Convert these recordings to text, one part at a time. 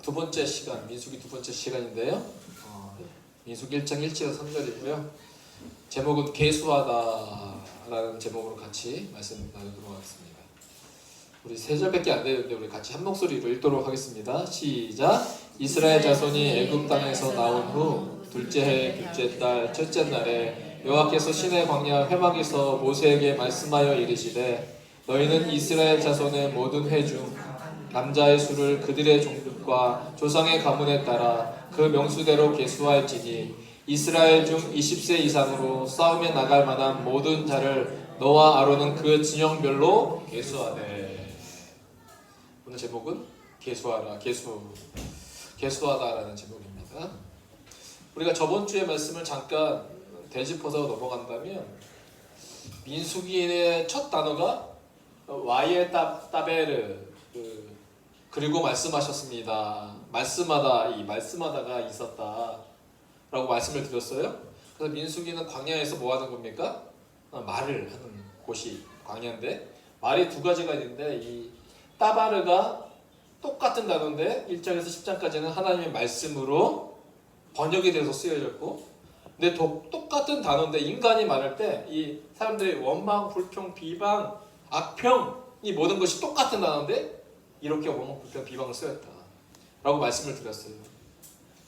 두 번째 시간, 민수기 두 번째 시간인데요. 민수기 1장 1절에서 3절이고요. 제목은 계수하다라는 제목으로 같이 말씀 나누도록 하겠습니다. 우리 3절밖에 안 되는데 우리 같이 한 목소리로 읽도록 하겠습니다. 시작! 이스라엘 자손이 애굽 땅에서 나온 후 둘째 해 둘째 달 첫째 날에 여호와께서 시내 광야 회막에서 모세에게 말씀하여 이르시되 너희는 이스라엘 자손의 모든 회 중 남자의 수를 그들의 종족과 조상의 가문에 따라 그 명수대로 계수할지니 이스라엘 중 20세 이상으로 싸움에 나갈 만한 모든 자를 너와 아론은 그 진영별로 계수하되. 오늘 제목은 계수하라, 계수하다라는 제목입니다. 우리가 저번 주의 말씀을 잠깐 되짚어서 넘어간다면 민수기의 첫 단어가 와예 따베르 그리고 말씀하셨습니다. 말씀하다, 이 말씀하다가 있었다 라고 말씀을 드렸어요. 그래서 민수기는 광야에서 뭐 하는 겁니까? 말을 하는 곳이 광야인데 말이 두 가지가 있는데 이 따바르가 똑같은 단어인데 1장에서 10장까지는 하나님의 말씀으로 번역이 돼서 쓰여졌고, 근데 똑같은 단어인데 인간이 말할 때 이 사람들의 원망, 불평, 비방, 악평 이 모든 것이 똑같은 단어인데 이렇게 원망, 불평, 비방을 쓰였다 라고 말씀을 드렸어요.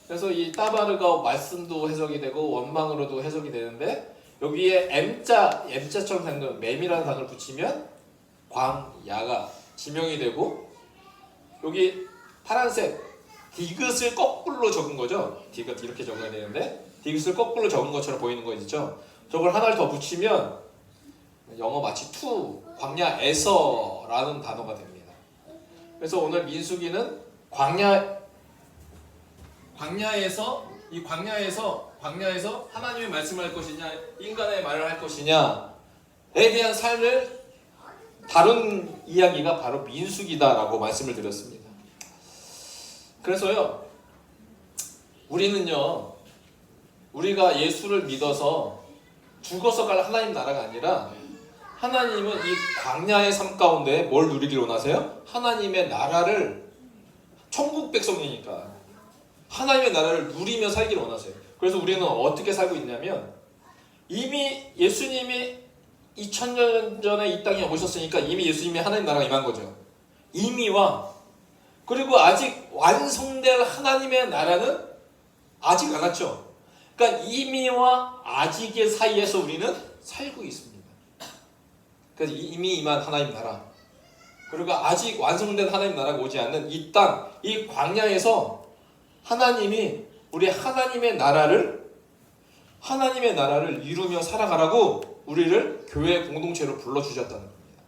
그래서 이 따바르가 말씀도 해석이 되고 원망으로도 해석이 되는데 여기에 M자처럼 생긴 맴이라는 단어를 붙이면 광야가 지명이 되고, 여기 파란색 디귿을 거꾸로 적은 거죠. 디귿 이렇게 적어야 되는데 디귿을 거꾸로 적은 것처럼 보이는 거 있죠. 저걸 하나를 더 붙이면 영어 마치 to 광야에서라는 단어가 됩니다. 그래서 오늘 민수기는 광야에서 하나님의 말씀을 할 것이냐 인간의 말을 할 것이냐에 대한 삶을 다룬 이야기가 바로 민수기다라고 말씀을 드렸습니다. 그래서요, 우리가 예수를 믿어서 죽어서 갈 하나님 나라가 아니라 하나님은 이 광야의 삶 가운데 뭘 누리기를 원하세요? 하나님의 나라를, 천국 백성이니까 하나님의 나라를 누리며 살기를 원하세요. 그래서 우리는 어떻게 살고 있냐면 이미 예수님이 2000년 전에 이 땅에 오셨으니까 이미 예수님이 하나님 나라가 임한 거죠. 이미와 그리고 아직 완성될 하나님의 나라는 아직 안 왔죠. 그러니까 이미와 아직의 사이에서 우리는 살고 있습니다. 그래서 이미 임한 하나님 나라 그리고 아직 완성된 하나님 나라가 오지 않는 이 땅, 이 광야에서 하나님이 우리 하나님의 나라를 이루며 살아가라고 우리를 교회 공동체로 불러주셨다는 겁니다.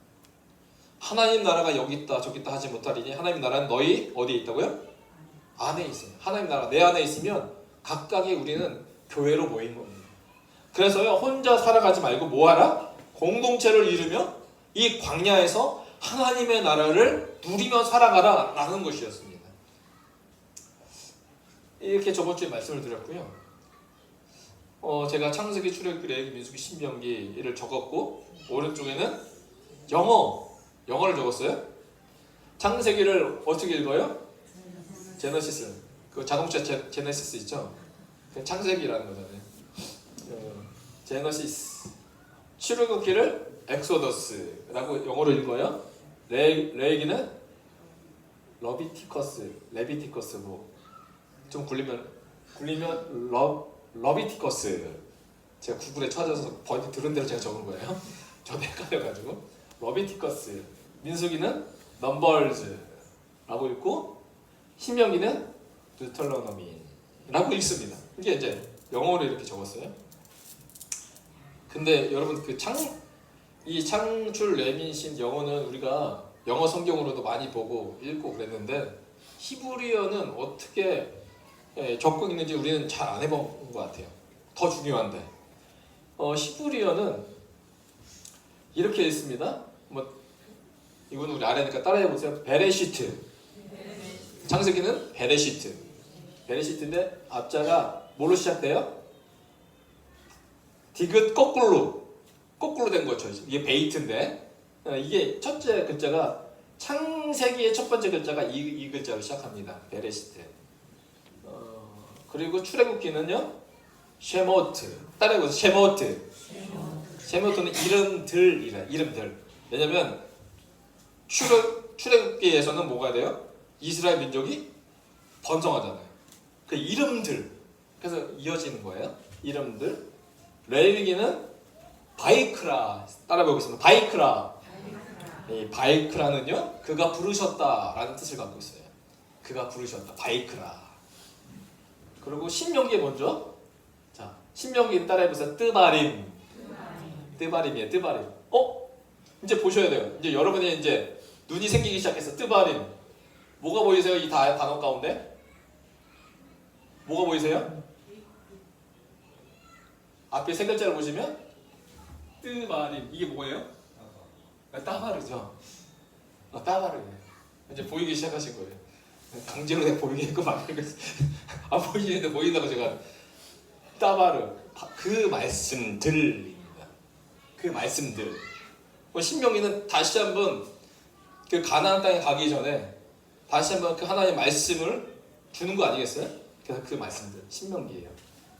하나님 나라가 여기 있다 저기 있다 하지 못하리니 하나님 나라는 너희 어디에 있다고요? 안에 있어요. 하나님 나라 내 안에 있으면 각각의 우리는 교회로 모인 겁니다. 그래서요, 혼자 살아가지 말고 뭐하라? 공동체를 이루며 이 광야에서 하나님의 나라를 누리며 살아가라 라는 것이었습니다. 이렇게 저번 주에 말씀을 드렸고요. 제가 창세기, 출애굽기, 레위기, 민수기, 신명기를 적었고 오른쪽에는 영어를 적었어요. 창세기를 어떻게 읽어요? 제너시스. 그 자동차 제네시스 있죠? 창세기라는 거잖아요. 제너시스. 출애굽기를 엑소더스라고 영어로 읽어요. 레위기는 레비티커스 뭐 좀 굴리면 러비티커스. 제가 구글에 찾아서 번역 들은 대로 제가 적은 거예요. 저도 헷갈려가지고. 러비티커스. 민수기는 넘버즈라고 읽고 신명기는 드털러너미라고 읽습니다. 이게 이제 영어로 이렇게 적었어요. 근데 여러분 이 창출 레민신 영어는 우리가 영어 성경으로도 많이 보고 읽고 그랬는데 히브리어는 어떻게 적고 있는지 우리는 잘 안 해본 것 같아요. 더 중요한데 히브리어는 이렇게 읽습니다. 이거는 우리 아래니까 따라해보세요. 베레시트. 창세기는 베레시트인데 앞자가 뭐로 시작돼요? 디귿 거꾸로 된 거죠. 이게 베이트인데 이게 첫째 글자가 창세기의 첫 번째 글자가 이 글자로 시작합니다. 베레시트. 그리고 출애굽기는요. 쉐모트. 따라해보세요. 쉐모트. 쉐모트는 이름들이라. 이름들. 왜냐면 출애굽기에서는 뭐가 돼요? 이스라엘 민족이 번성하잖아요. 그 이름들. 그래서 이어지는 거예요. 이름들. 레위기는 바이크라. 따라해보겠습니다. 바이크라. 이 바이크라는요. 그가 부르셨다라는 뜻을 갖고 있어요. 그가 부르셨다. 바이크라. 그리고 신명기에 먼저 자 신명기 따라해보세요. 뜨바림. 뜨바림이에요. 뜨바림. 이제 보셔야 돼요. 이제 여러분이 이제 눈이 생기기 시작했어. 뜨바림. 뭐가 보이세요? 이 단어 가운데? 뭐가 보이세요? 앞에 세 글자를 보시면 뜨바림. 이게 뭐예요? 따바르죠. 따바르네. 이제 보이기 시작하신 거예요. 강제로 내가 보이게 했고 만들겠어. 안 보이는데 보인다고 제가. 따바르. 그 말씀들입니다. 그 말씀들. 신명기는 다시 한번 그 가나안 땅에 가기 전에 다시 한번 그 하나님의 말씀을 주는 거 아니겠어요? 그래서 그 말씀들 신명기예요.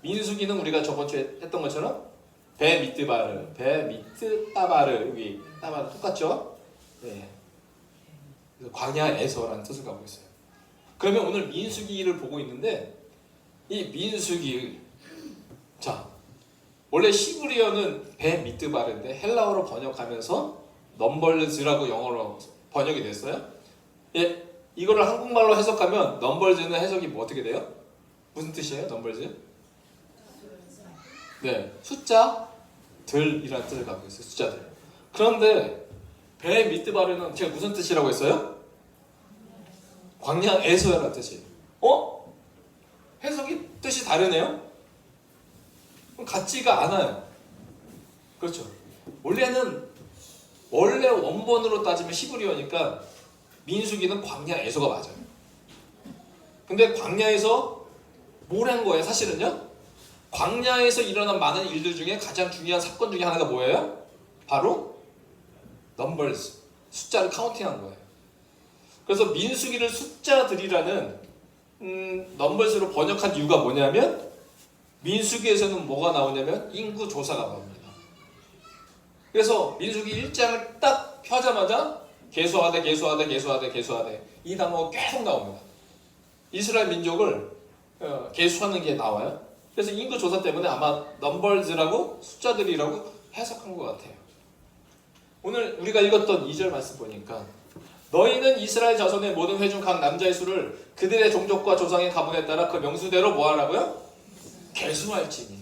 민수기는 우리가 저번 주에 했던 것처럼 배 미트바르, 배 미트 따바르. 여기 따바르 똑같죠? 네. 광야에서라는 뜻을 갖고 있어요. 그러면 오늘 민수기를 보고 있는데 이 민수기 자 원래 시브리어는 배 미트바르인데 헬라어로 번역하면서 넘벌즈라고 영어로 번역이 됐어요. 예, 이거를 한국말로 해석하면 넘벌즈는 해석이 뭐 어떻게 돼요? 무슨 뜻이에요? 넘벌즈? 네, 숫자들이라는 뜻을 갖고 있어요. 숫자들. 그런데 배 미트바르는 제가 무슨 뜻이라고 했어요? 광야에서라는 뜻이에요. 해석이 뜻이 다르네요? 같지가 않아요. 그렇죠. 원래 원본으로 따지면 히브리어니까 민수기는 광야에서가 맞아요. 근데 광야에서 뭘 한 거예요? 사실은요. 광야에서 일어난 많은 일들 중에 가장 중요한 사건 중에 하나가 뭐예요? 바로 넘버스, 숫자를 카운팅한 거예요. 그래서 민수기를 숫자들이라는 넘버스로 번역한 이유가 뭐냐면 민수기에서는 뭐가 나오냐면 인구 조사가 나옵니다. 그래서 민수기 1장을 딱 펴자마자 계수하되 이 단어가 계속 나옵니다. 이스라엘 민족을 계수하는 게 나와요. 그래서 인구 조사 때문에 아마 넘버즈라고 숫자들이라고 해석한 것 같아요. 오늘 우리가 읽었던 2절 말씀 보니까 너희는 이스라엘 자손의 모든 회중 각 남자의 수를 그들의 종족과 조상의 가문에 따라 그 명수대로 뭐 하라고요? 계수할지니.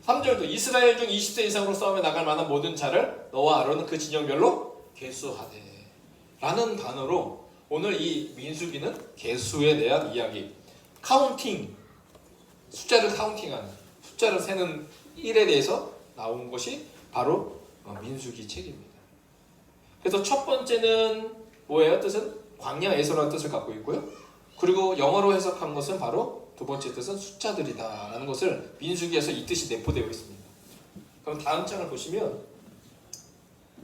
3절도 이스라엘 중 20세 이상으로 싸움에 나갈 만한 모든 자를 너와 아론은 그 진영별로 계수하되 라는 단어로 오늘 이 민수기는 계수에 대한 이야기, 카운팅, 숫자를 카운팅하는, 숫자를 세는 일에 대해서 나온 것이 바로 민수기 책입니다. 그래서 첫 번째는 뭐예요? 뜻은 광야에서라는 뜻을 갖고 있고요. 그리고 영어로 해석한 것은 바로 두 번째 뜻은 숫자들이다 라는 것을 민수기에서 이 뜻이 내포되어 있습니다. 그럼 다음 장을 보시면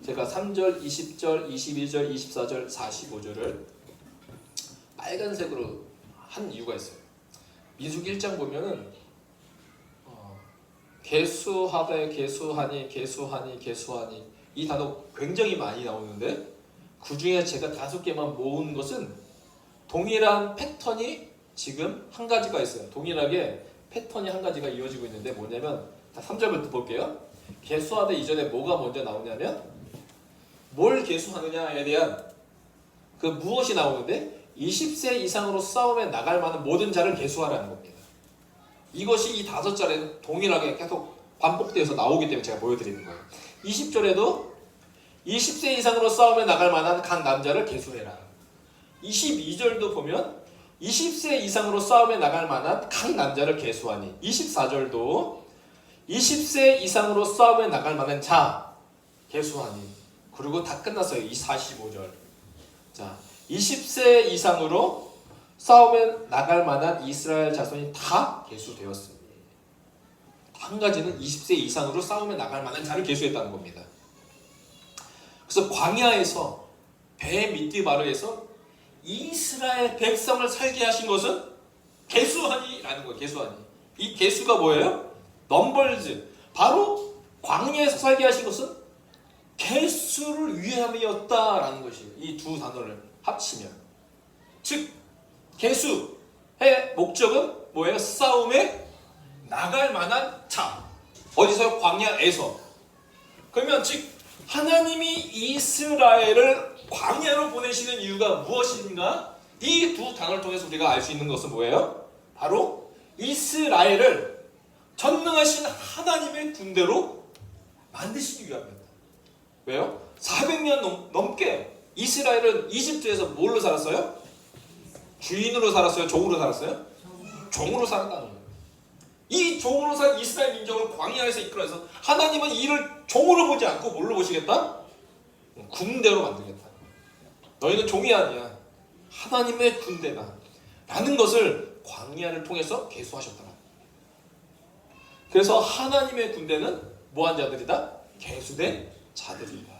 제가 3절, 20절, 21절, 24절, 45절을 빨간색으로 한 이유가 있어요. 민수기 1장 보면은 계수하되 계수하니 이 단어 굉장히 많이 나오는데 그 중에 제가 5개만 모은 것은 동일한 패턴이 지금 한 가지가 있어요. 동일하게 패턴이 한 가지가 이어지고 있는데 뭐냐면 3절부터 볼게요. 계수하되 이전에 뭐가 먼저 나오냐면 뭘 계수하느냐에 대한 그 무엇이 나오는데 20세 이상으로 싸움에 나갈 만한 모든 자를 계수하라는 겁니다. 이것이 이 5절에 동일하게 계속 반복되어서 나오기 때문에 제가 보여드리는 거예요. 20절에도 20세 이상으로 싸움에 나갈 만한 각 남자를 계수해라. 22절도 보면 20세 이상으로 싸움에 나갈 만한 각 남자를 계수하니 24절도 20세 이상으로 싸움에 나갈 만한 자 계수하니 그리고 다 끝났어요. 이 45절. 자, 20세 이상으로 싸움에 나갈 만한 이스라엘 자손이 다 계수되었습니다. 한 가지는 20세 이상으로 싸움에 나갈 만한 자를 계수했다는 겁니다. 그래서 광야에서 베미드바르에서 이스라엘 백성을 살게 하신 것은 게수하니라는 거예요. 게수하니. 이 게수가 뭐예요? 넘벌즈. 바로 광야에서 살게 하신 것은 게수를 위함이었다라는 것이에요. 이 두 단어를 합치면. 즉 게수의 목적은 뭐예요? 싸움에 나갈 만한 자. 어디서요? 광야에서. 그러면 즉 하나님이 이스라엘을 광야로 보내시는 이유가 무엇인가? 이 두 단어를 통해서 우리가 알 수 있는 것은 뭐예요? 바로 이스라엘을 전능하신 하나님의 군대로 만드시기 위함입니다. 왜요? 400년 넘게 이스라엘은 이집트에서 뭘로 살았어요? 주인으로 살았어요? 종으로 살았어요? 종으로 살았다는 거예요. 이 종으로 산 이스라엘 민족을 광야에서 이끌어서 하나님은 이를 종으로 보지 않고 뭘로 보시겠다? 군대로 만들겠다. 너희는 종이 아니야. 하나님의 군대다. 라는 것을 광야를 통해서 계수하셨다. 그래서 하나님의 군대는 뭐한 자들이다? 계수된 자들이다.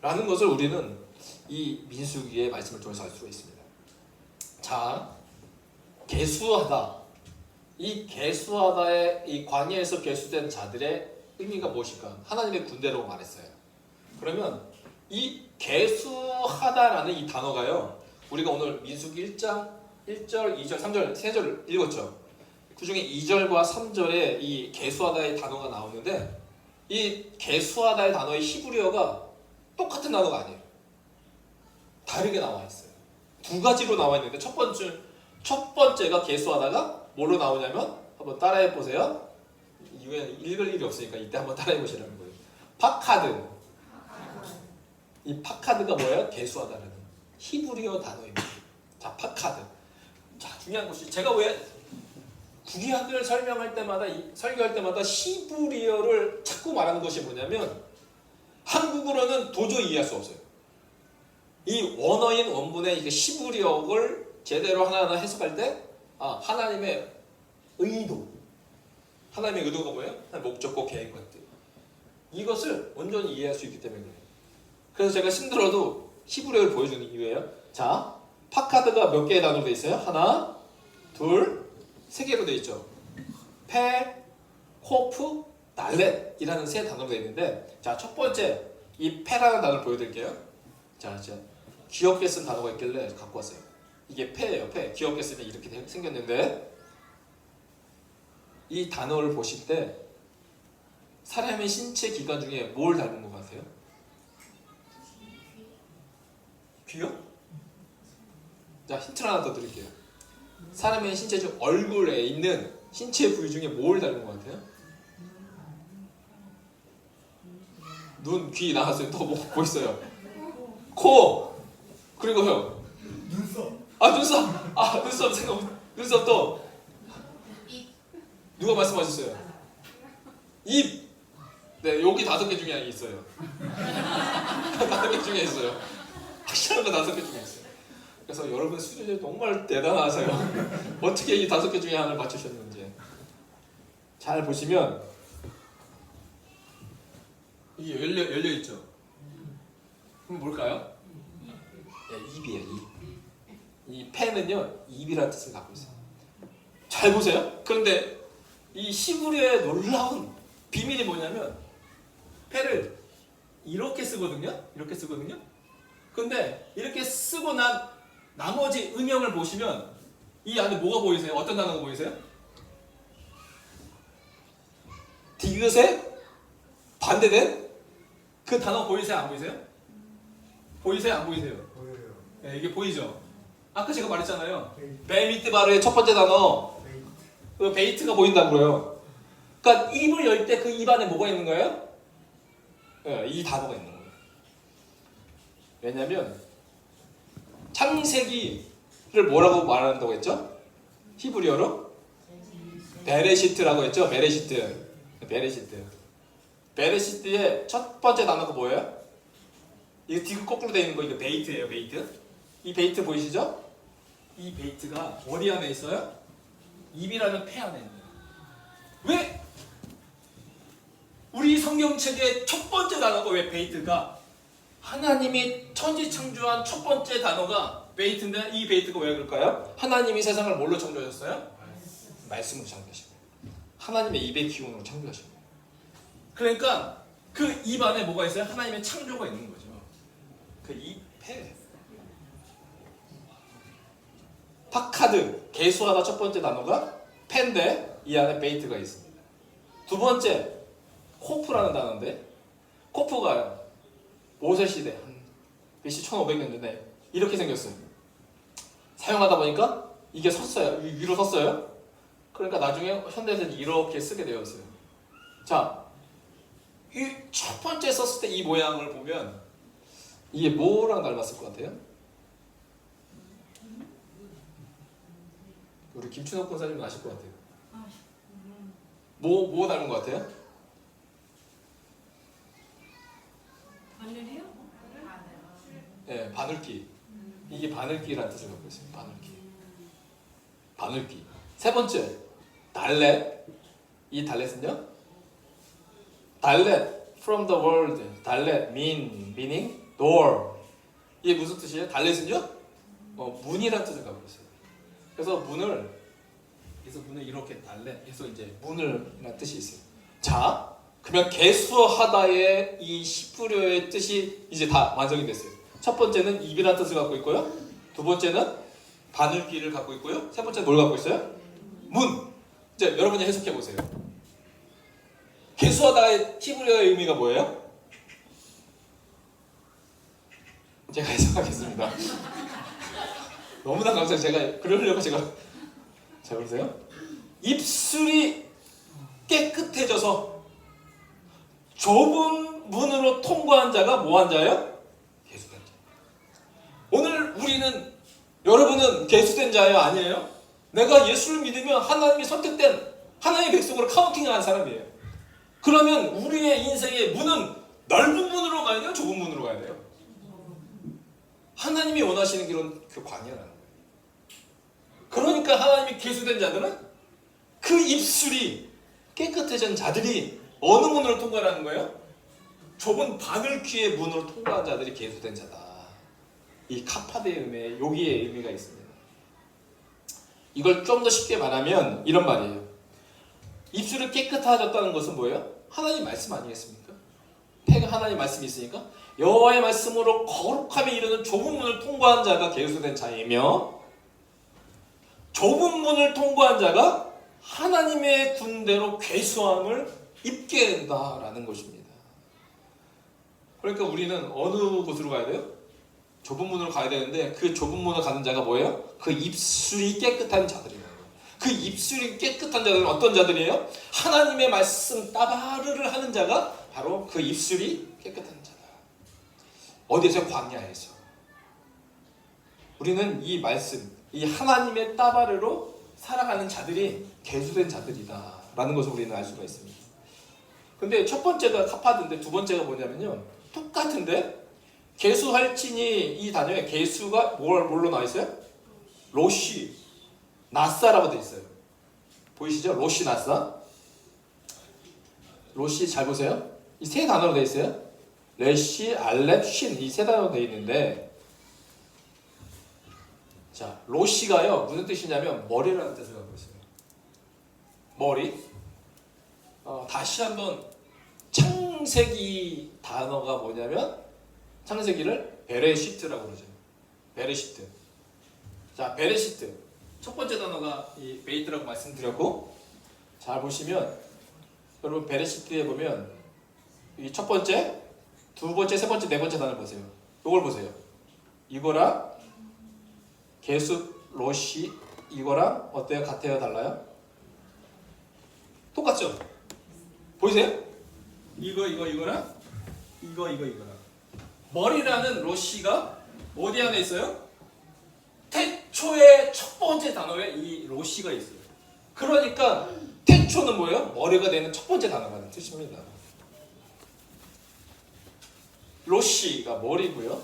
라는 것을 우리는 이 민수기의 말씀을 통해서 알 수가 있습니다. 자, 계수하다. 이 계수하다의 이 광야에서 계수된 자들의 의미가 무엇일까? 하나님의 군대라고 말했어요. 그러면 이 계수하다라는 이 단어가요. 우리가 오늘 민수기 1장 1절, 2절, 3절, 3절 읽었죠. 그 중에 2절과 3절에 이 계수하다의 단어가 나오는데 이 계수하다의 단어의 히브리어가 똑같은 단어가 아니에요. 다르게 나와 있어요. 두 가지로 나와 있는데 첫 번째가 계수하다가 뭐로 나오냐면 한번 따라해 보세요. 이후에 읽을 일이 없으니까 이때 한번 따라해 보시라는 거예요. 파카드. 이 파카드가 뭐예요? 계수하다라는 히브리어 단어입니다. 자, 파카드. 자, 중요한 것이 제가 왜 구약을 설명할 때마다 설교할 때마다 히브리어를 자꾸 말하는 것이 뭐냐면 한국어로는 도저히 이해할 수 없어요. 이 원어인 원문의 이 히브리어를 제대로 하나하나 해석할 때 하나님의 의도, 하나님의 의도가 뭐예요? 목적과 계획과 뜻. 이것을 온전히 이해할 수 있기 때문에 그래요. 그래서 제가 힘들어도 히브리어를 보여주는 이유예요. 자, 파카드가 몇 개의 단어로 되어 있어요? 하나, 둘, 세 개로 되어 있죠. 페, 코프, 날렛이라는 세 단어로 되어 있는데, 자, 첫 번째 이 페라는 단어를 보여드릴게요. 자, 귀엽게 쓴 단어가 있길래 갖고 왔어요. 이게 페예요. 페. 귀엽게 쓰면 이렇게 생겼는데 이 단어를 보실 때 사람의 신체 기관 중에 뭘 닮은 것 같아요? 귀요? 자, 힌트를 하나 더 드릴게요. 사람의 신체 중 얼굴에 있는 신체 부위 중에 뭘 닮은 것 같아요? 눈, 귀 나왔어요. 또 뭐 있어요? 코! 그리고요. 눈썹. 눈썹 생각. 눈썹 또. 누가 말씀하셨어요? 입. 네, 여기 5개 중에 있어요. 5개 중에 있어요. 확실한 거 5개 중에 있어요. 그래서 여러분 수준이 정말 대단하세요. 어떻게 이 5개 중에 하나를 맞추셨는지. 잘 보시면 이게 열려 있죠. 그럼 뭘까요? 네, 입이에요. 입. 이 펜은요 입이라는 뜻을 갖고 있어요. 잘 보세요. 그런데 이 히브리어의 놀라운 비밀이 뭐냐면 펜을 이렇게 쓰거든요. 이렇게 쓰거든요. 근데 이렇게 쓰고 난 나머지 음영을 보시면 이 안에 뭐가 보이세요? 어떤 단어가 보이세요? 디귿에 반대된 그 단어 보이세요? 안 보이세요? 보이세요? 안 보이세요? 보여요. 네, 이게 보이죠? 아까 제가 말했잖아요. 베미드바르의 첫 번째 단어 그 베이트가 보인다고요. 그러니까 입을 열 때 그 입 안에 뭐가 있는 거예요? 네, 이 단어가 있는 거예요. 왜냐하면 창세기를 뭐라고 말한다고 했죠? 히브리어로 베레시트라고 했죠. 베레시트의 첫 번째 단어가 뭐예요? 이거 디귿 거꾸로 되어 있는 거 이거 베이트예요. 베이트. 이 베이트 보이시죠? 이 베이트가 어디 안에 있어요? 입이라는 폐 안에 있는 거예요. 왜? 우리 성경책의 첫 번째 단어가 왜 베이트가 하나님이 천지 창조한 첫 번째 단어가 베이트인데 이 베이트가 왜 그럴까요? 하나님이 세상을 뭘로 창조하셨어요? 말씀으로 창조하신 거예요. 하나님의 입의 기운으로 창조하신 거예요. 그러니까 그 입 안에 뭐가 있어요? 하나님의 창조가 있는 거죠. 그 입에 파카드, 개수하다 첫 번째 단어가 펜데 이 안에 베이트가 있습니다. 두 번째 코프라는 단어인데 코프가 모세 시대 한 BC 1500년대에 이렇게 생겼어요. 사용하다 보니까 이게 섰어요. 위로 섰어요. 그러니까 나중에 현대에서는 이렇게 쓰게 되었어요. 자, 이 첫 번째 썼을 때 이 모양을 보면 이게 뭐랑 닮았을 것 같아요? 우리 김춘옥 권사님은 아실 것 같아요. 뭐 닮은 것 같아요? 바늘이요? 네, 바늘기. 이게 바늘기라는 뜻을 갖고 있어요. 바늘기. 바늘기. 세 번째, 달렛. 이 달렛은요? 달렛, from the word. 달렛, meaning door. 이게 무슨 뜻이에요? 달렛은요? 문이라는 뜻을 갖고 있어요. 그래서 문을 이렇게 달렛 해서 이제 문을이라는 뜻이 있어요. 자, 그러면 개수하다의 이 시프료의 뜻이 이제 다 완성이 됐어요. 첫 번째는 입이라는 뜻을 갖고 있고요. 두 번째는 바늘기를 갖고 있고요. 세 번째는 뭘 갖고 있어요? 문. 이제 여러분이 해석해 보세요. 개수하다의 히브리어의 의미가 뭐예요? 제가 해석하겠습니다. 너무나 감사해요. 제가 그러려고 자 보세요. 입술이 깨끗해져서 좁은 문으로 통과한 자가 뭐한 자예요? 개수된 자. 오늘 여러분은 개수된 자예요? 아니에요? 내가 예수를 믿으면 하나님이 선택된 하나님의 백성으로 카운팅한 사람이에요. 그러면 우리의 인생의 문은 넓은 문으로 가야 돼요? 좁은 문으로 가야 돼요? 하나님이 원하시는 길은 그 광야라는 거예요. 그러니까 하나님이 계수된 자들은 그 입술이 깨끗해진 자들이 어느 문으로 통과하는 거예요? 좁은 바늘귀의 문으로 통과한 자들이 계수된 자다. 이 카파데의 의미에 여기에 의미가 있습니다. 이걸 좀 더 쉽게 말하면 이런 말이에요. 입술이 깨끗해졌다는 것은 뭐예요? 하나님 말씀 아니겠습니까? 폐가 하나님 말씀이 있으니까 여호와의 말씀으로 거룩함에 이르는 좁은 문을 통과한 자가 계수된 자이며 좁은 문을 통과한 자가 하나님의 군대로 괴수함을 입게 된다라는 것입니다. 그러니까 우리는 어느 곳으로 가야 돼요? 좁은 문으로 가야 되는데 그 좁은 문을 가는 자가 뭐예요? 그 입술이 깨끗한 자들이에요. 그 입술이 깨끗한 자들은 어떤 자들이에요? 하나님의 말씀 따바르를 하는 자가 바로 그 입술이 깨끗한 자다. 어디에서? 광야에서. 우리는 이 말씀, 이 하나님의 따바르로 살아가는 자들이 계수된 자들이다 라는 것을 우리는 알 수가 있습니다. 근데 첫 번째가 카파드인데 두 번째가 뭐냐면요, 똑같은데 계수할진이 이 단어에 계수가 뭘로 나와 있어요? 로시 나사라고 되어 있어요. 보이시죠? 로시 나사. 로시 잘 보세요. 이 세 단어로 되어 있어요. 레시, 알렙, 신 이 세 단어로 되어 있는데, 자 로시가요 무슨 뜻이냐면 머리라는 뜻을 갖고 있어요. 머리. 다시 한번 창세기 단어가 뭐냐면 창세기를 베레시트라고 그러죠. 베레시트. 자 베레시트. 첫 번째 단어가 이 베이트라고 말씀드렸고, 잘 보시면 여러분 베레시트에 보면 이 첫 번째, 두 번째, 세 번째, 네 번째 단어 보세요. 이걸 보세요. 이거랑 게수 로시 이거랑 어때요? 같아요? 달라요? 똑같죠? 보이세요? 이거랑 이거랑 머리라는 로시가 어디 안에 있어요? 태초의 첫 번째 단어에 이 로시가 있어요. 그러니까 태초는 뭐예요? 머리가 되는 첫 번째 단어라는 뜻입니다. 로시가 머리고요.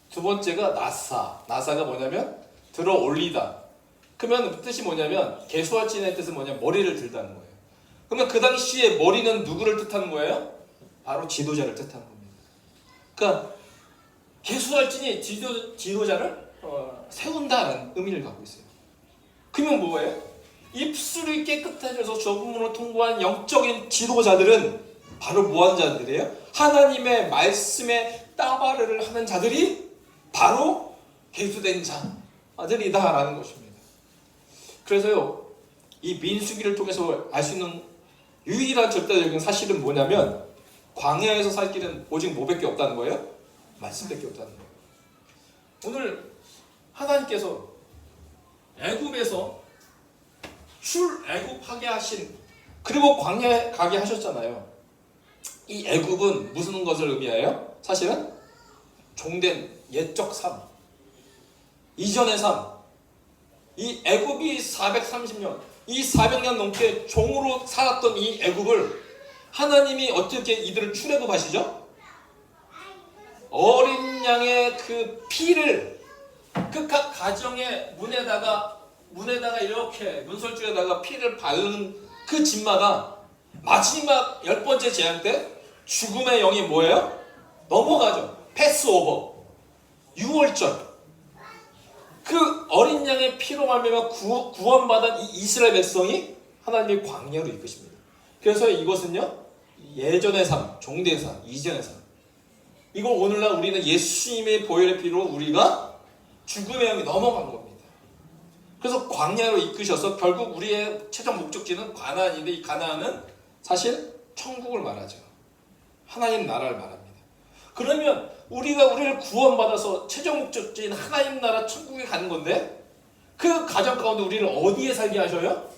두 번째가 나사가 뭐냐면 들어 올리다. 그러면 뜻이 뭐냐면 개수할진의 뜻은 뭐냐면 머리를 들다는 거예요. 그러면 그 당시에 머리는 누구를 뜻하는 거예요? 바로 지도자를 뜻하는 겁니다. 그러니까 개수할진이 지도자를 세운다는 의미를 갖고 있어요. 그러면 뭐예요? 입술이 깨끗해져서 좁은 통과한 영적인 지도자들은 바로 뭐하는 자들이에요? 하나님의 말씀에 따바르를 하는 자들이 바로 개수된 자들이다라는 것입니다. 그래서요, 이 민수기를 통해서 알 수 있는 유일한 절대적인 사실은 뭐냐면 광야에서 살 길은 오직 뭐밖에 없다는 거예요? 말씀밖에 없다는 거예요. 오늘 하나님께서 애굽에서 출애굽하게 하신, 그리고 광야에 가게 하셨잖아요. 이 애굽은 무슨 것을 의미해요? 사실은 종된 옛적 삶, 이전의 삶. 이 애굽이 430년, 이 400년 넘게 종으로 살았던 이 애굽을 하나님이 어떻게 이들을 출애굽하시죠? 어린 양의 그 피를 각 가정의 문에다가 이렇게 문설주에다가 피를 바르는 그 집마다 마지막 10번째 재앙 때 죽음의 영이 뭐예요? 넘어가죠. 패스오버, 유월절. 그 어린 양의 피로 말미암아 구원받은 이 이스라엘 백성이 하나님의 광야로 이끄십니다. 그래서 이것은요, 예전의 삶, 종된 삶, 이전의 삶. 이걸 오늘날 우리는 예수님의 보혈의 피로 우리가 죽음의 영이 넘어간 겁니다. 그래서 광야로 이끄셔서 결국 우리의 최종 목적지는 가나안인데, 이 가나안은 사실 천국을 말하죠. 하나님 나라를 말합니다. 그러면 우리를 구원받아서 최종 목적지인 하나님 나라 천국에 가는 건데, 그 가정 가운데 우리를 어디에 살게 하셔요?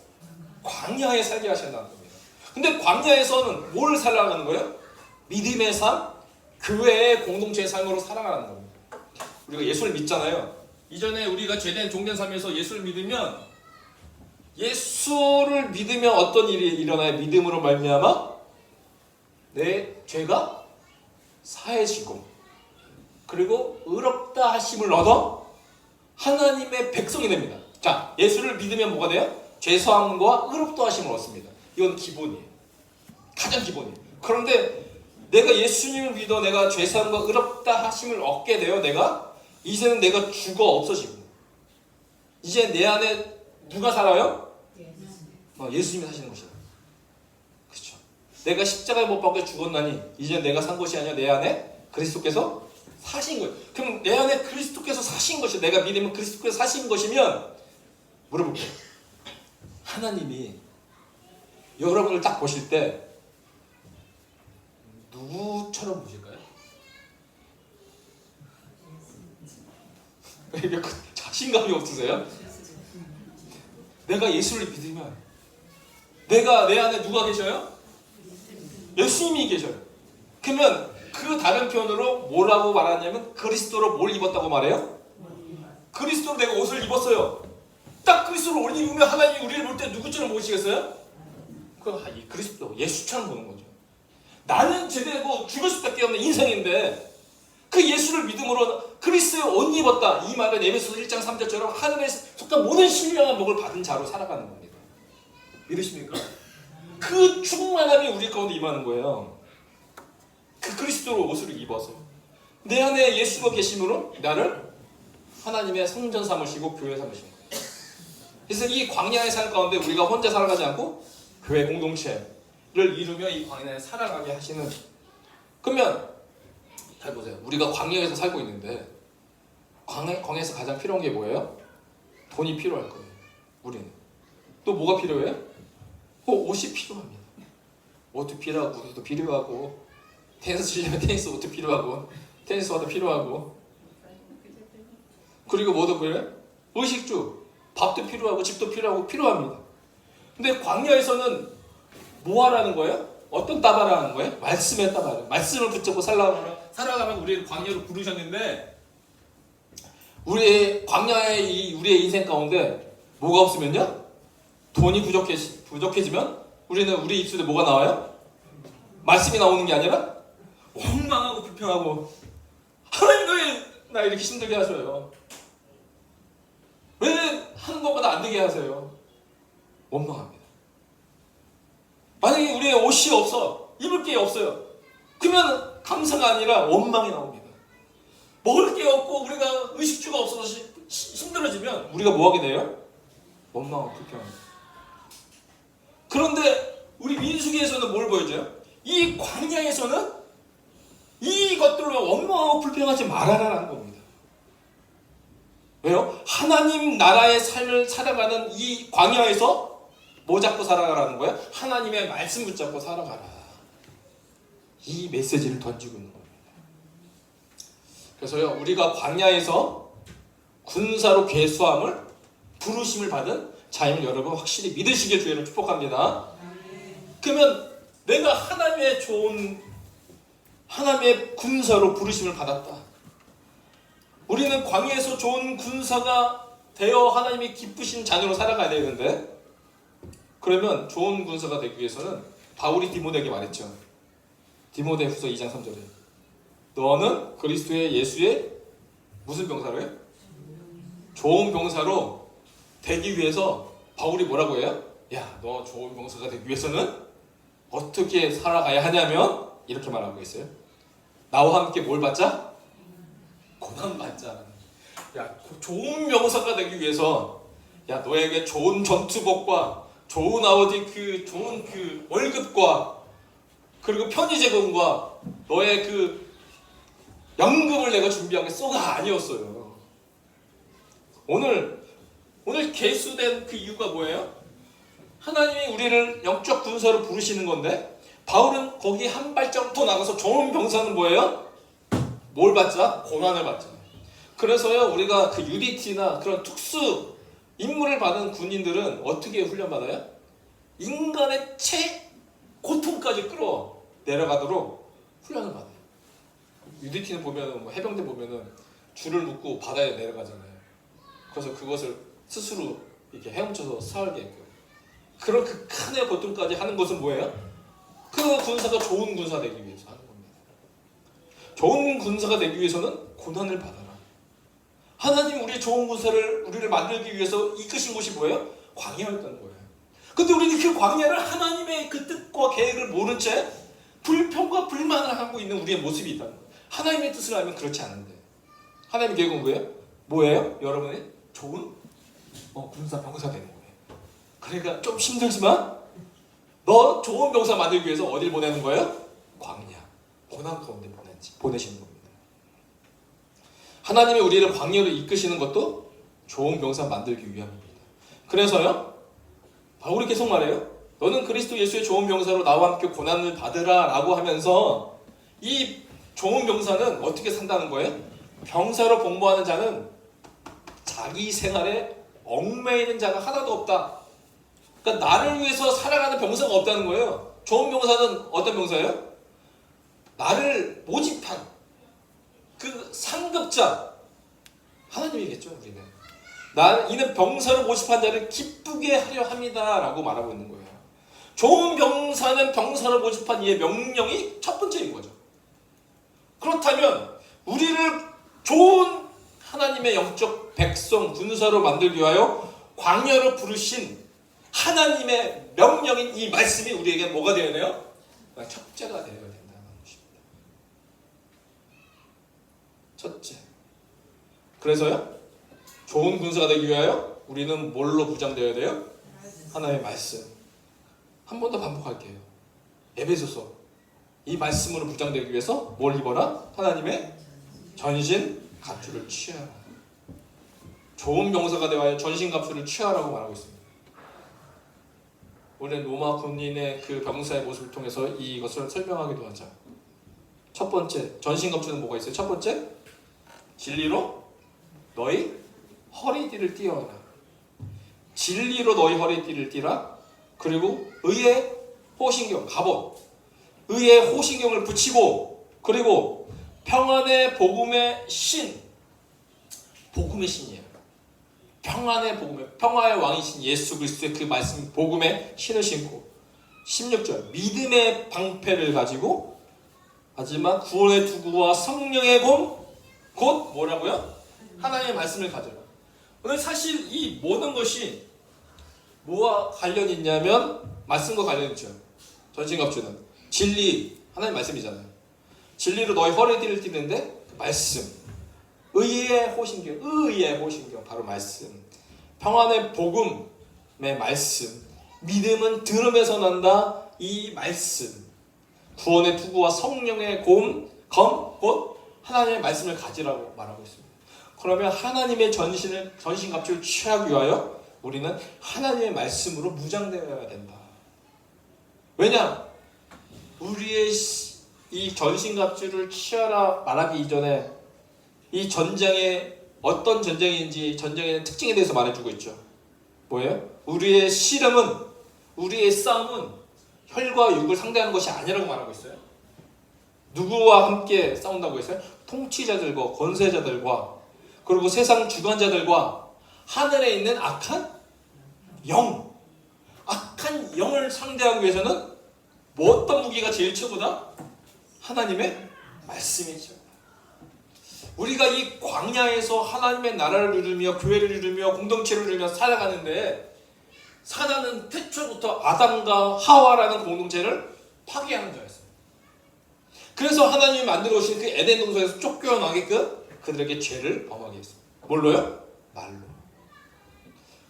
광야에 살게 하신다는 겁니다. 근데 광야에서는 뭘 살아가는 거예요? 믿음의 삶, 교회의 공동체의 삶으로 살아가는 겁니다. 우리가 예수를 믿잖아요. 이전에 우리가 죄된 종된 삶에서 예수를 믿으면 어떤 일이 일어나요? 믿음으로 말미암아 내 죄가 사해지고, 그리고 의롭다 하심을 얻어 하나님의 백성이 됩니다. 자, 예수를 믿으면 뭐가 돼요? 죄사함과 의롭다 하심을 얻습니다. 이건 기본이에요. 가장 기본이에요. 그런데 내가 예수님을 믿어 내가 죄사함과 의롭다 하심을 얻게 돼요. 이제는 내가 죽어 없어지고, 이제 내 안에 누가 살아요? 예수님이 사시는 것이다. 그렇죠. 내가 십자가에 못 박혀 죽었나니 이제 내가 산 것이 아니라 내 안에 그리스도께서 사신 거예요. 그럼 내 안에 그리스도께서 사신 것이, 내가 믿으면 그리스도께서 사신 것이면 물어볼게요. 하나님이 여러분을 딱 보실 때 누구처럼 보실까요? 왜 자신감이 없으세요? 내가 예수를 믿으면 내 안에 누가 계셔요? 예수님이 계셔요. 그러면 그 다른 표현으로 뭐라고 말하냐면 그리스도로 뭘 입었다고 말해요? 그리스도로 내가 옷을 입었어요. 딱 그리스도로 옷을 입으면 하나님이 우리를 볼 때 누구처럼 보시겠어요? 이 그리스도, 예수처럼 보는 거죠. 나는 제대로 죽을 수밖에 없는 인생인데 그 예수를 믿음으로 그리스도의 옷 입었다. 이 말은 에베소서 1장 3절처럼 하늘에 속한 모든 신령한 복을 받은 자로 살아가는 겁니다. 믿으십니까? 그 충만함이 우리 가운데 임하는 거예요. 그 그리스도로 옷을 입어서 내 안에 예수가 계심으로 나를 하나님의 성전 삼으시고 교회 삼으신 거예요. 그래서 이 광야의 삶 가운데 우리가 혼자 살아가지 않고 교회 공동체를 이루며 이 광야에 살아가게 하시는. 그러면 잘 보세요. 우리가 광야에서 살고 있는데 광야에서 가장 필요한 게 뭐예요? 돈이 필요할 거예요. 우리는. 또 뭐가 필요해요? 옷이 필요합니다. 옷도 필요하고 구두도 필요하고, 테니스 치려면 테니스 옷도 필요하고, 테니스 화도 필요하고, 그리고 뭐도 그래요? 의식주, 밥도 필요하고 집도 필요하고 필요합니다. 근데 광야에서는 뭐 하라는 거예요? 어떤 따바라는 거예요? 말씀에 따바라. 말씀을 붙잡고 살아가면 우리를 광야로 부르셨는데, 우리의 광야의 우리의 인생 가운데 뭐가 없으면요? 돈이 부족해지면 우리는 우리 입술에 뭐가 나와요? 말씀이 나오는 게 아니라 원망하고 불평하고, 하나님 왜 나 이렇게 힘들게 하셔요? 왜 하는 것보다 안 되게 하세요? 원망합니다. 만약에 우리의 옷이 없어, 입을 게 없어요, 그러면 감사가 아니라 원망이 나옵니다. 먹을 게 없고 우리가 의식주가 없어서 힘들어지면 우리가 뭐 하게 돼요? 원망하고 불평합니다. 그런데 우리 민수기에서는 뭘 보여줘요? 이 광야에서는 이것들로 원망하고 불평하지 말아라라는 겁니다. 왜요? 하나님 나라의 삶을 살아가는 이 광야에서 뭐 잡고 살아가라는 거예요? 하나님의 말씀 붙잡고 살아가라. 이 메시지를 던지고 있는 겁니다. 그래서요, 우리가 광야에서 군사로 괴수함을 부르심을 받은 자임을 여러분 확실히 믿으시길 주의를 축복합니다. 그러면 내가 하나님의 군사로 부르심을 받았다. 우리는 광야에서 좋은 군사가 되어 하나님이 기쁘신 자녀로 살아가야 되는데, 그러면 좋은 군사가 되기 위해서는 바울이 디모데에게 말했죠. 디모데후서 2장 3절에 너는 그리스도의 예수의 무슨 병사로 해요? 좋은 병사로 되기 위해서 바울이 뭐라고 해요? 야, 너 좋은 병사가 되기 위해서는 어떻게 살아가야 하냐면 이렇게 말하고 있어요. 나와 함께 뭘 받자? 고난 받자. 야, 좋은 병사가 되기 위해서 야, 너에게 좋은 전투복과 좋은 좋은 월급과 그리고 편의 제공과 너의 연금을 내가 준비한 게 쏘가 아니었어요. 오늘 개수된 그 이유가 뭐예요? 하나님이 우리를 영적 군사로 부르시는 건데, 바울은 거기 한 발짝 더 나가서 좋은 병사는 뭐예요? 뭘 받자? 고난을 받자. 그래서요, 우리가 그 UDT나 그런 특수 임무를 받은 군인들은 어떻게 훈련받아요? 인간의 고통까지 끌어 내려가도록 훈련을 받아요. UDT는 보면 해병대 보면은 줄을 묶고 바다에 내려가잖아요. 그래서 그것을 스스로 이렇게 헤엄쳐서 살게끔 그런 극한의 고통까지 하는 것은 뭐예요? 그 군사가 좋은 군사 되기 위해서 하는 겁니다. 좋은 군사가 되기 위해서는 고난을 받아라. 하나님 우리의 좋은 군사를 우리를 만들기 위해서 이끄신 곳이 뭐예요? 광야였다는 거예요. 근데 우리는 그 광야를 하나님의 그 뜻과 계획을 모른 채 불평과 불만을 하고 있는 우리의 모습이 있다는 거예요. 하나님의 뜻을 알면 그렇지 않은데, 하나님의 계획은 뭐예요? 뭐예요? 여러분의 좋은 군사 병사 되는 거예요. 그러니까 좀 힘들지만 너 좋은 병사 만들기 위해서 어딜 보내는 거예요? 광야, 고난 가운데 보내시는 겁니다. 하나님이 우리를 광야로 이끄시는 것도 좋은 병사 만들기 위함입니다. 그래서요, 바울이 계속 말해요. 너는 그리스도 예수의 좋은 병사로 나와 함께 고난을 받으라 라고 하면서, 이 좋은 병사는 어떻게 산다는 거예요? 병사로 복무하는 자는 자기 생활에 얽매이는 자가 하나도 없다. 그러니까 나를 위해서 살아가는 병사가 없다는 거예요. 좋은 병사는 어떤 병사예요? 나를 모집한 그 상급자, 하나님이겠죠. 우리는 이는 병사를 모집한 자를 기쁘게 하려 합니다 라고 말하고 있는 거예요. 좋은 병사는 병사를 모집한 이의 명령이 첫 번째인 거죠. 그렇다면 우리를 좋은 하나님의 영적 백성 군사로 만들기 위하여 광야로 부르신 하나님의 명령인 이 말씀이 우리에게 뭐가 되어야 돼요? 첫째가 되어야 된다는 것입니다. 첫째. 그래서요, 좋은 군사가 되기 위하여 우리는 뭘로 부장되어야 돼요? 하나님의 말씀. 한 번 더 반복할게요. 에베소서. 이 말씀으로 부장되기 위해서 뭘 입어라? 하나님의 전신 갑주를 취하라. 좋은 병사가 되어 전신 갑주를 취하라고 말하고 있습니다. 오늘 로마 군인의 그 병사의 모습을 통해서 이것을 설명하기도 하자. 첫 번째, 전신 갑주는 뭐가 있어요? 첫 번째, 진리로 너희 허리띠를 띠어라. 진리로 너희 허리띠를 띠라. 그리고 의의 호신경, 갑옷. 의의 호신경을 붙이고, 그리고 평안의 복음의 신. 복음의 신이에요. 평화의 왕이신 예수 그리스도의 그 말씀 복음의 신을 신고, 16절 믿음의 방패를 가지고, 하지만 구원의 투구와 성령의 곧 뭐라고요? 하나님의 말씀을 가져라. 오늘 사실 이 모든 것이 뭐와 관련이 있냐면 말씀과 관련이 있죠. 전신갑주는 진리, 하나님 말씀이잖아요. 진리로 너희 허리띠를 띠는데 말씀. 의의 호신경, 의의 호신경, 바로 말씀. 평안의 복음의 말씀. 믿음은 들음에서 난다. 이 말씀. 구원의 투구와 성령의 검, 곧 하나님의 말씀을 가지라고 말하고 있습니다. 그러면 하나님의 전신갑주를 취하기 위하여 우리는 하나님의 말씀으로 무장되어야 된다. 왜냐? 우리의 이 전신갑주를 취하라 말하기 이전에 이 전쟁에 어떤 전쟁인지 전쟁의 특징에 대해서 말해주고 있죠. 뭐예요? 우리의 씨름은, 우리의 싸움은 혈과 육을 상대하는 것이 아니라고 말하고 있어요. 누구와 함께 싸운다고 했어요? 통치자들과 권세자들과 그리고 세상 주관자들과 하늘에 있는 악한 영. 악한 영을 상대하기 위해서는 뭐 어떤 무기가 제일 최고다? 하나님의 말씀이죠. 우리가 이 광야에서 하나님의 나라를 이루며 교회를 이루며 공동체를 이루며 살아가는데 사단은 태초부터 아담과 하와라는 공동체를 파괴하는 자였어요. 그래서 하나님이 만들어 오신 그 에덴 동산에서 쫓겨나게끔 그들에게 죄를 범하게 했습니다. 뭘로요? 말로.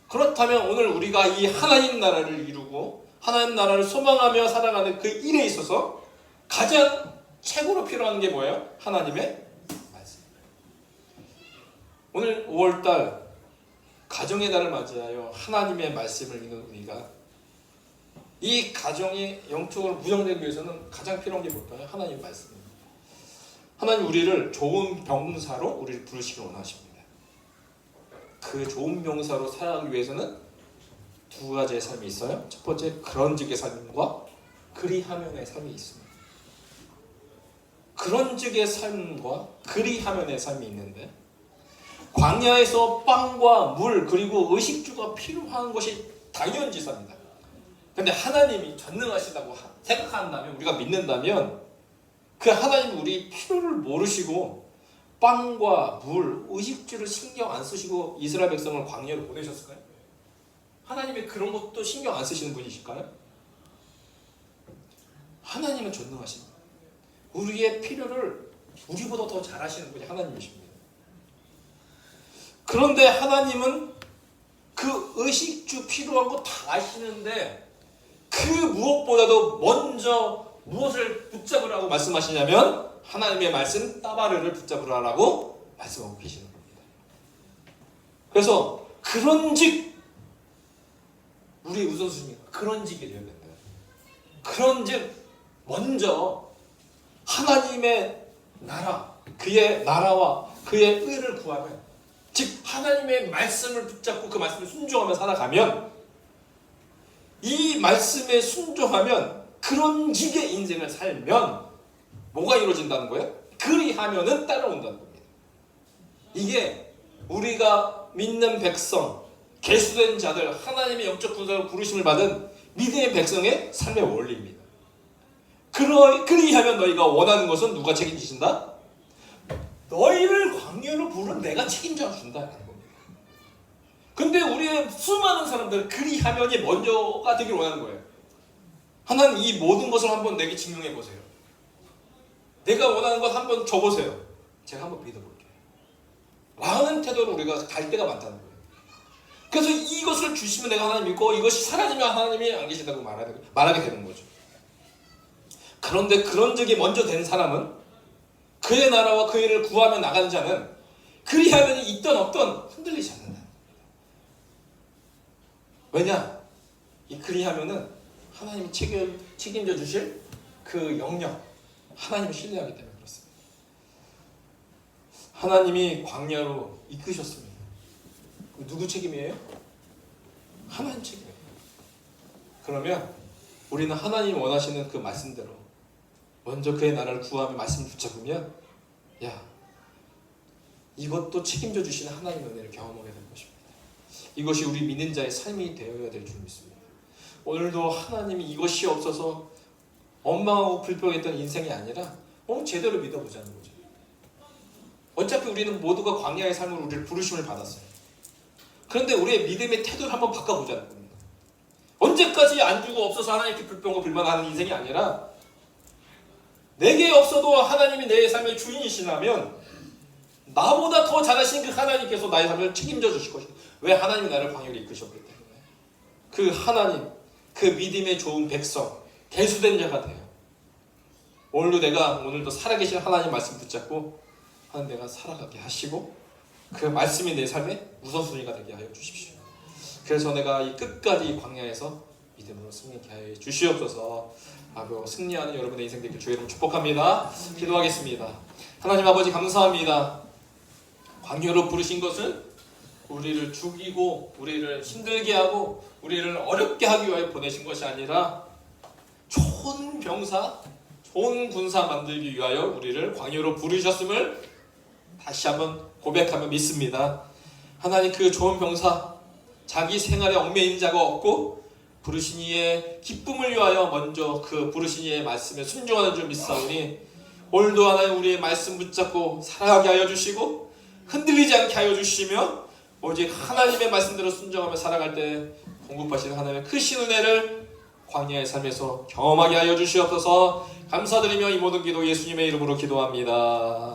그렇다면 오늘 우리가 이 하나님 나라를 이루고 하나님 나라를 소망하며 살아가는 그 일에 있어서 가장 최고로 필요한 게 뭐예요? 하나님의 말씀. 오늘 5월달 가정의 달을 맞이하여 하나님의 말씀을 읽는 우리가 이 가정이 영적으로 무장되기 위해서는 가장 필요한 게 뭘까요? 하나님의 말씀입니다. 하나님 우리를 좋은 병사로 우리를 부르시길 원하십니다. 그 좋은 병사로 살아가기 위해서는 두 가지의 삶이 있어요. 첫 번째, 그런직의 삶과 그리하면의 삶이 있습니다. 그런직의 삶과 그리하면의 삶이 있는데 광야에서 빵과 물 그리고 의식주가 필요한 것이 당연지사입니다. 그런데 하나님이 전능하시다고 생각한다면, 우리가 믿는다면 그 하나님이 우리 필요를 모르시고 빵과 물, 의식주를 신경 안 쓰시고 이스라엘 백성을 광야로 보내셨을까요? 하나님이 그런 것도 신경 안 쓰시는 분이실까요? 하나님은 전능하십니다. 우리의 필요를 우리보다 더 잘하시는 분이 하나님이십니다. 그런데 하나님은 그 의식주 필요한 거 다 아시는데 그 무엇보다도 먼저 무엇을 붙잡으라고 말씀하시냐면 하나님의 말씀 따바르를 붙잡으라고 말씀하고 계시는 겁니다. 그래서 그런즉 우리의 우선순위가 그런직이 되어야 된다. 그런즉 먼저 하나님의 나라, 그의 나라와 그의 의를 구하면, 즉 하나님의 말씀을 붙잡고 그 말씀을 순종하며 살아가면, 이 말씀에 순종하면 그런직의 인생을 살면 뭐가 이루어진다는 거예요? 그리하면은 따라온다는 겁니다. 이게 우리가 믿는 백성, 계수된 자들, 하나님의 영적 군사로 부르심을 받은 믿음의 백성의 삶의 원리입니다. 그리하면 너희가 원하는 것은 누가 책임지신다? 너희를 광야로 부른 내가 책임져 준다는 겁니다. 근데 우리의 수많은 사람들은 그리하면이 먼저가 되길 원하는 거예요. 하나님 이 모든 것을 한번 내게 증명해 보세요. 내가 원하는 것 한번 줘보세요. 제가 한번 믿어볼게요. 라는 태도로 우리가 갈 때가 많다는 거예요. 그래서 이것을 주시면 내가 하나님 믿고 이것이 사라지면 하나님이 안 계신다고 말하게 되는 거죠. 그런데 그런 적이 먼저 된 사람은 그의 나라와 그 일을 구하며 나가는 자는 그리하면이 있던 없던 흔들리지 않는다. 왜냐? 이 그리하면은 하나님이 책임져 주실 그 영역, 하나님을 신뢰하기 때문에 그렇습니다. 하나님이 광야로 이끄셨습니다. 누구 책임이에요? 하나님 책임이에요. 그러면 우리는 하나님이 원하시는 그 말씀대로 먼저 그의 나라를 구하며 말씀을 붙잡으면, 야, 이것도 책임져 주시는 하나님의 은혜를 경험하게 될 것입니다. 이것이 우리 믿는 자의 삶이 되어야 될 줄 믿습니다. 오늘도 하나님이 이것이 없어서 원망하고 불평했던 인생이 아니라 제대로 믿어보자는 거죠. 어차피 우리는 모두가 광야의 삶으로 우리를 부르심을 받았어요. 그런데 우리의 믿음의 태도를 한번 바꿔보자는 겁니다. 언제까지 안 주고 없어서 하나님께 불평하고 불만하는 인생이 아니라 내게 없어도 하나님이 내 삶의 주인이시라면 나보다 더 잘하신 그 하나님께서 나의 삶을 책임져 주실 것이다. 왜? 하나님이 나를 광야로 이끄셨기 때문에. 그 하나님, 그 믿음의 좋은 백성, 대수된 자가 돼요. 오늘도 살아계신 하나님 말씀 붙잡고 하나님 내가 살아가게 하시고 그 말씀이 내 삶의 우선순위가 되게 하여 주십시오. 그래서 내가 이 끝까지 광야에서 믿음으로 승리케 하여 주시옵소서. 아버지, 승리하는 여러분의 인생 되길 주의 이름 축복합니다. 기도하겠습니다. 하나님 아버지 감사합니다. 광야로 부르신 것은 우리를 죽이고 우리를 힘들게 하고 우리를 어렵게 하기 위하여 보내신 것이 아니라 좋은 병사, 좋은 군사 만들기 위하여 우리를 광야로 부르셨음을 다시 한번 고백하며 믿습니다. 하나님, 그 좋은 병사, 자기 생활에 얽매이는 자가 없고 부르신 이의 기쁨을 위하여 먼저 그 부르신 이의 말씀에 순종하는 줄 믿사오니 오늘도 하나님 우리의 말씀 붙잡고 살아가게 하여 주시고 흔들리지 않게 하여 주시며 오직 하나님의 말씀대로 순종하며 살아갈 때 공급하시는 하나님의 크신 은혜를 광야의 삶에서 경험하게 하여 주시옵소서. 감사드리며 이 모든 기도 예수님의 이름으로 기도합니다.